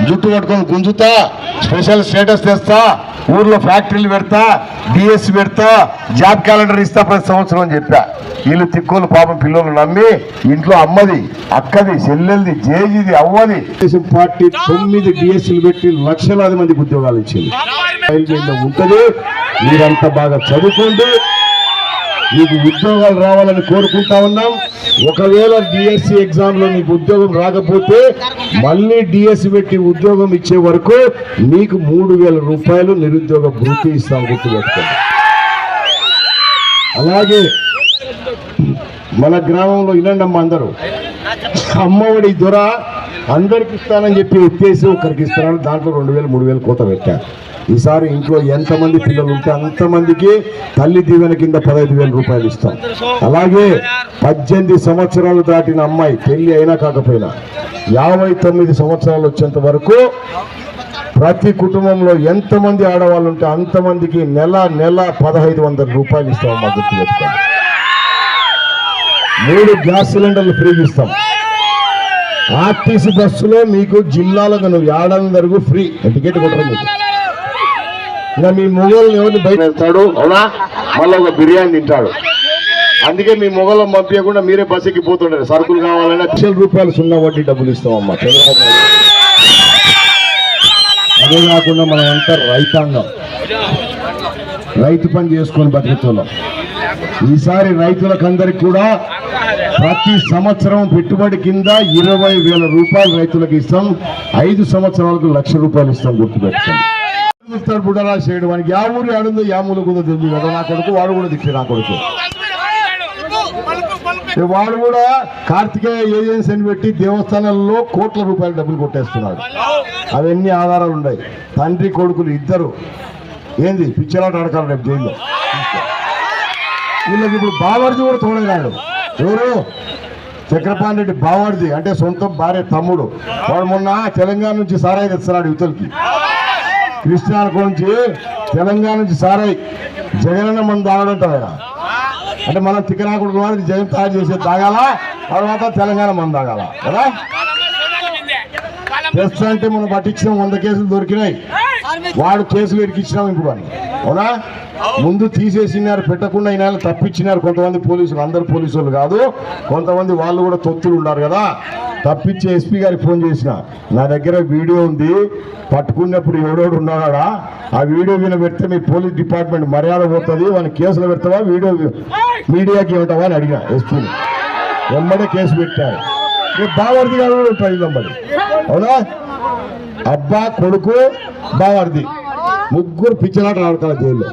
జుట్టు పట్టుకొని గుంజుతా, special status తెస్తా, ఊర్లో ఫ్యాక్టరీలు పెడతా, డిఎస్సి పెడతా, జాబ్ క్యాలెండర్ ఇస్తా ప్రతి సంవత్సరం అని చెప్పా. వీళ్ళు తిక్కోలు పాపం పిల్లలు నమ్మి ఇంట్లో అమ్మది, అక్కది, చెల్లెల్ది, జేజిది, అవ్వది పార్టీ 9 డిఎస్సీలు పెట్టి లక్షలాది మందికి ఉద్యోగాలు ఇచ్చింది. ఉంటది. మీరంతా బాగా చదువుకోండి, మీకు ఉద్యోగాలు రావాలని కోరుకుంటా ఉన్నాం. ఒకవేళ డిఎస్సి ఎగ్జామ్ లో మీకు ఉద్యోగం రాకపోతే మళ్ళీ డిఎస్సి పెట్టి ఉద్యోగం ఇచ్చే వరకు మీకు 3000 రూపాయలు నిరుద్యోగ భృతి ఇస్తాం, గుర్తుపెట్టుకోండి. అలాగే మన గ్రామంలో ఇనండమ్మ అందరూ అమ్మఒడి దొర అందరికి ఇస్తానని చెప్పి ఎత్తేసి ఒకరికి ఇస్తున్నాను, దాంట్లో 2000 3000 కోత పెట్టారు. ఈసారి ఇంట్లో ఎంతమంది పిల్లలు ఉంటే అంతమందికి తల్లి దీవెన కింద 15,000 రూపాయలు ఇస్తాం. అలాగే 18 సంవత్సరాలు దాటిన అమ్మాయి పెళ్లి అయినా కాకపోయినా 59 సంవత్సరాలు వచ్చేంత వరకు ప్రతి కుటుంబంలో ఎంతమంది ఆడవాళ్ళు ఉంటే అంతమందికి నెల 1500 రూపాయలు ఇస్తామమ్మా, గుర్తుపెట్టుకోండి. 3 గ్యాస్ సిలిండర్లు ఫ్రీగా ఇస్తాం. ఆర్టీసీ బస్సులో మీకు జిల్లాలకు నువ్వు ఏడాది ఫ్రీ టికెట్ కొట్టరు. మీకు ఇంకా మీ మొగోళ్ళని ఎవరిని బయట వెళ్తాడు, అవునా, మళ్ళీ ఒక బిర్యానీ తింటాడు. అందుకే మీ మొగలను పంపించకుండా మీరే బస్ ఎక్కిపోతుంటారు. సరుకులు కావాలన్నా 1,000 రూపాయలు సున్నా వడ్డీ డబ్బులు ఇస్తామమ్మా. అదే కాకుండా మనం అంతా రైతాంగం, రైతు పని చేసుకొని బతుకుతున్నాం. ఈసారి రైతులకందరికి కూడా ప్రతి సంవత్సరం పెట్టుబడి కింద 20,000 రూపాయలు రైతులకు ఇస్తాం. 5 సంవత్సరాలకు 1,00,000 రూపాయలు ఇస్తాం, గుర్తుపెట్టుకోండి. బుడ్డలా చేయడం అని యా ఊరు ఆడుందో యా మూల కూడా తెలియదు కదా. నా కొడుకు వాడు కూడా తిట్టి, నా కొడుకు వాడు కూడా కార్తికేయ ఏజెన్సీ అని పెట్టి దేవస్థానాల్లో కోట్ల రూపాయలు డబ్బులు కొట్టేస్తున్నాడు. అవన్నీ ఆధారాలు ఉన్నాయి. తండ్రి కొడుకులు ఇద్దరు ఏంది పిచ్చలాట ఆడకాలి రేపు జైల్లో. వీళ్ళకి ఇప్పుడు బావార్జీ కూడా తోడగాడు. ఎవరు? చక్రపాణి రెడ్డి బావార్జీ, అంటే సొంత భార్య తమ్ముడు. వాడు మొన్న తెలంగాణ నుంచి సారాయి తెస్తున్నాడు యువతలకి. కృష్ణాలకు నుంచి తెలంగాణ నుంచి సారాయి జగనన్న మనం తాగడంటారు ఆయన. అంటే మనం తిక్కనాకుడు వాడికి జగన్ తయారు చేసే తాగాల, తర్వాత తెలంగాణ మనం తాగాల కదా. తెస్తా అంటే మనం పట్టించినాం, 100 కేసులు దొరికినాయి. వాడు కేసులు ఇరికిచ్చినాం ఇప్పుడు అని, అవునా. ముందు తీసేసినారు, పెట్టకుండా ఈ నెల తప్పించినారు కొంతమంది పోలీసులు. అందరు పోలీసులు కాదు, కొంతమంది వాళ్ళు కూడా తొత్తులు ఉన్నారు కదా. తప్పించి ఎస్పీ గారికి ఫోన్ చేసిన, నా దగ్గర వీడియో ఉంది, పట్టుకున్నప్పుడు ఎవడోడు ఉన్నాడా, ఆ వీడియో విన పెడితే మీ పోలీస్ డిపార్ట్మెంట్ మర్యాద పోతుంది, వాడిని కేసులు పెడతావా, వీడియో మీడియాకి ఇవ్వటావా అని అడిగా ఎస్పీని. వెంబడే కేసు పెట్టారు. బావార్ది గారు ఉంటాడు వెంబడి, అవునా. అబ్బా కొడుకు బావార్ది ముగ్గురు పిచ్చలాట ఆడతారు జైల్లో.